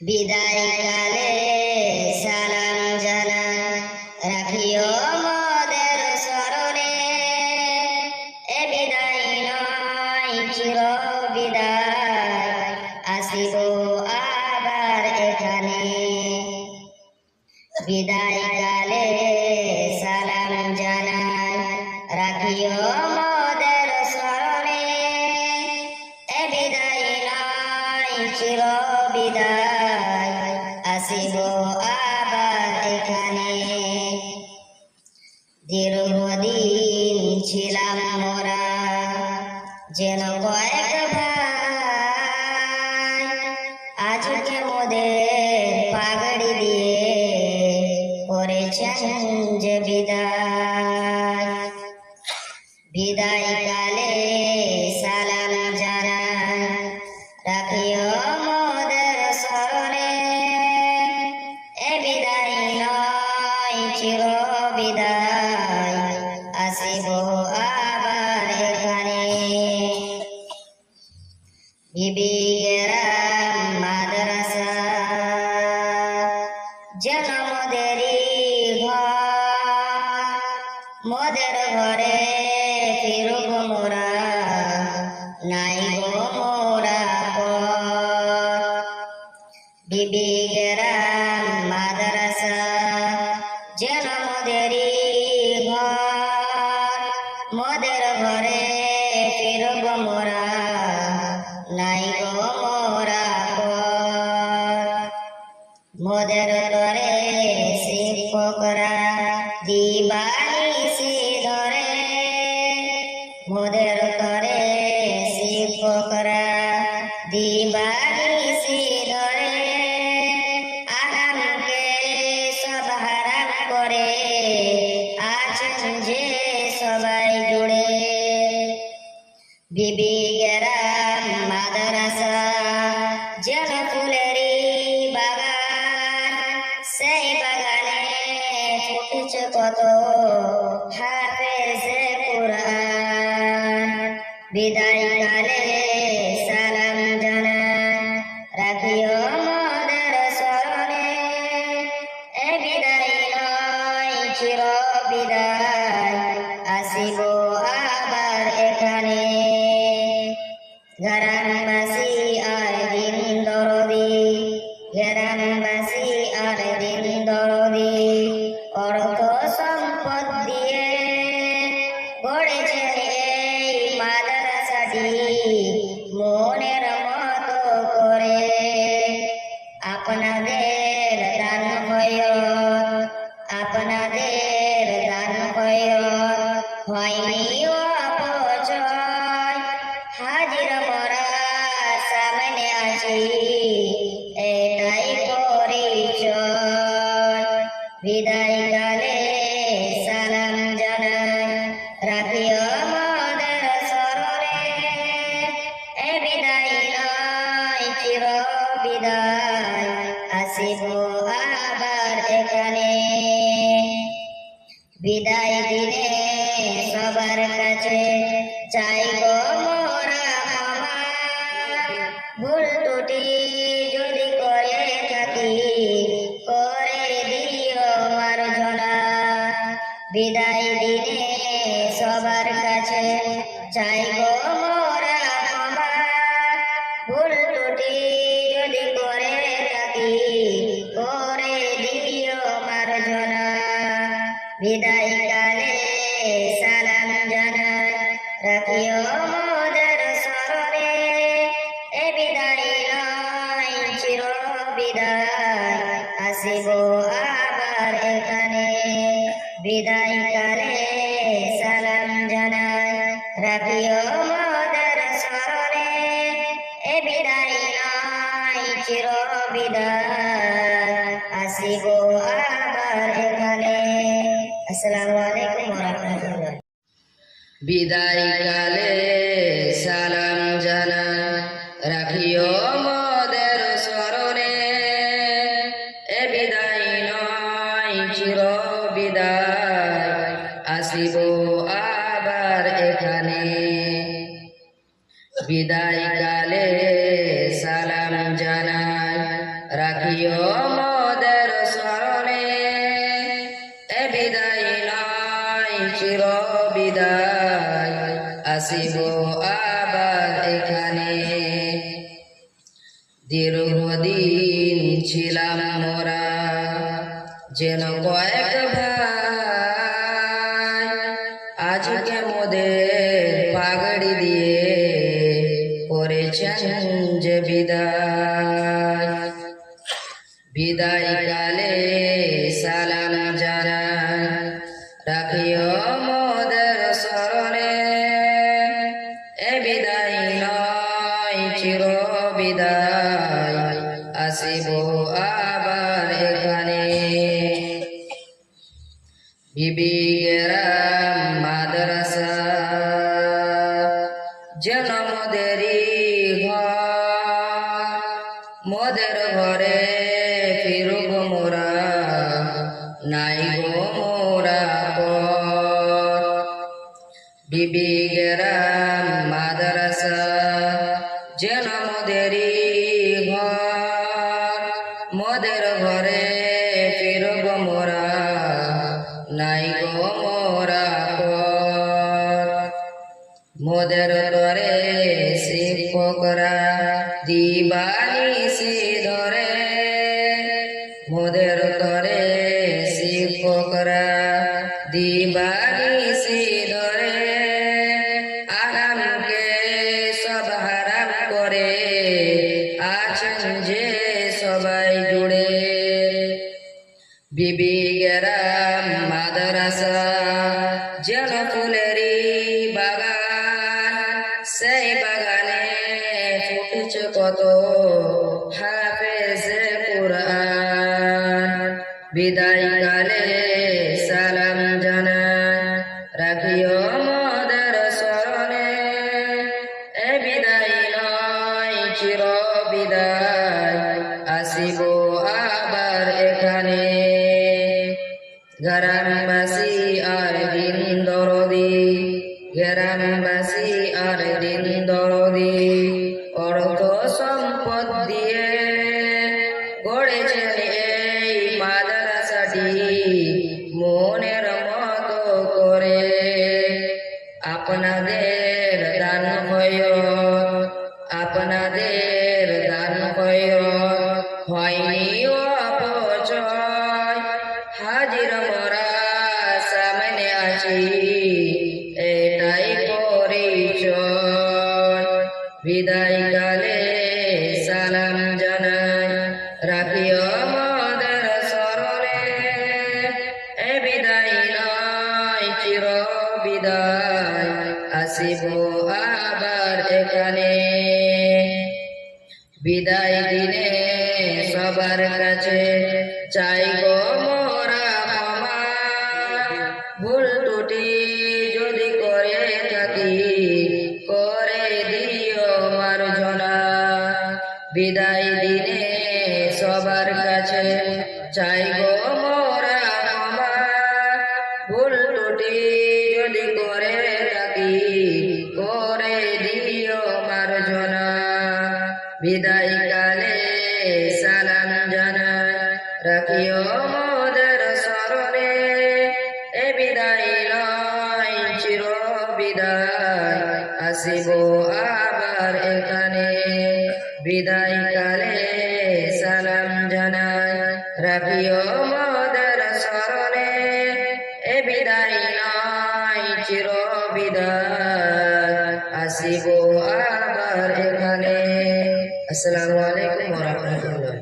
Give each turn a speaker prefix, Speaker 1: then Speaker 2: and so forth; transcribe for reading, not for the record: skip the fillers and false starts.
Speaker 1: বিদায় কালে সালাম জানাই রাখিও মোদের স্মরণে। এ বিদায় নয় চির বিদায়, আসিব আবার এখানে। বিদায় কালে সালাম জানাই রাখিও মোদের স্মরণে। এ বিদায় নয় চির বিদায়, আসিব আবার এখানে। দীর্ঘদিন ছিলাম মোরা যেন কয়েক ভাই, আজকে মোদের পাগড়ি দিয়ে করেছেন যে বিদায়। বিদায় কালে সালাম জানাই রাখিও মোদের স্মরণে। এ বিদায় নয় চির বিদায়, আসিব আবার এখানে। বিবি গেরাম মাদ্রাসা যেন মোদেরই ঘর, মোদের ঘরে ফিরব মোরা, নাই গো মোরা পর। বিবি গেরাম মাদ্রাসা যেন মোদেরই ঘর, মোদের ঘরে ফিরব মোরা, নাই গো মোরা পর। মোদের তরে শিক্ষকরা দিবানিশি ধরে, মোদের তরে শিক্ষকরা দিবানিশি ধরে, আগামকে সব হারাম করে আছেন যে সবাই জুড়ে। বিবি গেরাম মাদ্রাসা যেন ফুলেরই বাগান, সেই বাগানে ফুটেছে কত হাফেজে কুরআন। বিদায় কালে সালাম জানাই রাখিও মোদের স্মরণে। এ বিদায় নয় চির বিদায়, আসিব আবার এখানে। গ্রামবাসী আর দিন দরদি, গ্রামবাসী আর দিন দরদি, অর্থ সম্পদ দিয়ে গড়েছেন এই মাদ্রাসাটি মনের মতো করে। আপনাদের দান খয়র, আপনাদের দান খয়র হয়নি অপচয়, হাজির মোরা সামনে আছি এটাই পরিচয়। বিদায় কালে সালাম জানাই রাখিও মোদের স্মরণে। এ বিদায় নয় চির বিদায়, আসিব আবার এখানে। বিদায় দিনে সবার কাছে চাই গো মোরা ক্ষমা, ভুল ত্রুটি যদি করে থাকি করে দিও মার্জনা। বিদায় দিনে সবার কাছে চাই গো মোরা ক্ষমা, ভুল ত্রুটি যদি করে থাকি করে দিও মার্জনা। বিদায় কালে সালাম জানাই রাখিও মোদের স্মরণে। এ বিদায় নয় চির বিদায়, আসিব আবার এখানে। বিদায় কালে সালাম জানাই রাখিও মোদের স্মরণে। এ বিদায় নয় চির বিদায়, আসিব আবার এখানে। আসসালামু আলাইকুম ওয়া রাহমাতুল্লাহ।
Speaker 2: বিদায় কালে সালাম জানাই রাখিও মোদের স্মরণে। এ বিদায় নয় চির বিদায়, আসিব আবার এখানে। বিদায় কালে সালাম জানাই রাখিও মোদের স্মরণে এ বিদায় নয় চির বিদায় আসিব আবার এখানে দীর্ঘদিন ছিলাম মোরা যেন কয়েক ভাই আজকে মোদের পাগড়ি দিয়ে করেছেন যে বিদায় বিদায় কালে সালাম জানাই রাখিও মোদের স্মরণে এ বিদায় নয় চির বিদায় আসিব আবার এখানে বিবি গেরাম মাদ্রাসা যেন মোদেরই ঘর মোদের ঘরে ফিরব মোরা নাই গো মোরা পর বিবি গেরাম মাদ্রাসা যেন মোদেরই ঘর মোদের ঘরে ফিরব মোরা নাই গো মোরা পর মোদের তরে শিক্ষকরা দিবানিশি ধরে মোদের তরে শিক্ষকরা দিবানিশি ধরে আরামকে সব হারাম করে আছেন যে সবাই জুড়ে বিবি গেরাম মাদ্রাসা যেন ফুলেরই বাগান সেই বাগানে ফুটেছে কত হাফেজে কুরআন বিদায় কালে সালাম জানাই রাখিও মোদের স্মরণে এ বিদায় নয় চির বিদায় আসিব আবার এখানে গ্রামবাসী আর দিন দরদি গ্রামবাসী আর দিন দরদি অর্থ সম্পদ দিয়ে গড়েছেন এই মাদ্রাসাটি মনের মতো করে আপনাদের দান হয় আপনাদের দান হয়নি অপচয় হাজির মোরা সামনে আছি এটাই পরিচয় বিদায় কালে সালাম জানাই রাখিও মোদের স্মরণে এ বিদায় নয় চির বিদায় আসিব আবার এখানে বিদায় দিনে সবার কাছে চাই গো মোরা ক্ষমা ভুল ত্রুটি যদি করে থাকি করে দিও মার্জনা বিদায় দিনে সবার কাছে চাই গো মোরা ক্ষমা ভুল ত্রুটি যদি করে থাকি করে দিও মার্জনা বিদায় কালে সালাম জানাই রাখিও মোদের স্মরণে এ বিদায় নয় চির বিদায় আসিব আবার এখানে বিদায় কালে সালাম জানাই রাখিও মোদের স্মরণে এ বিদায় নয় চির বিদায় আসিব আবার এখানে আসসালামু আলাইকুম ওয়া রাহমাতুল্লাহ।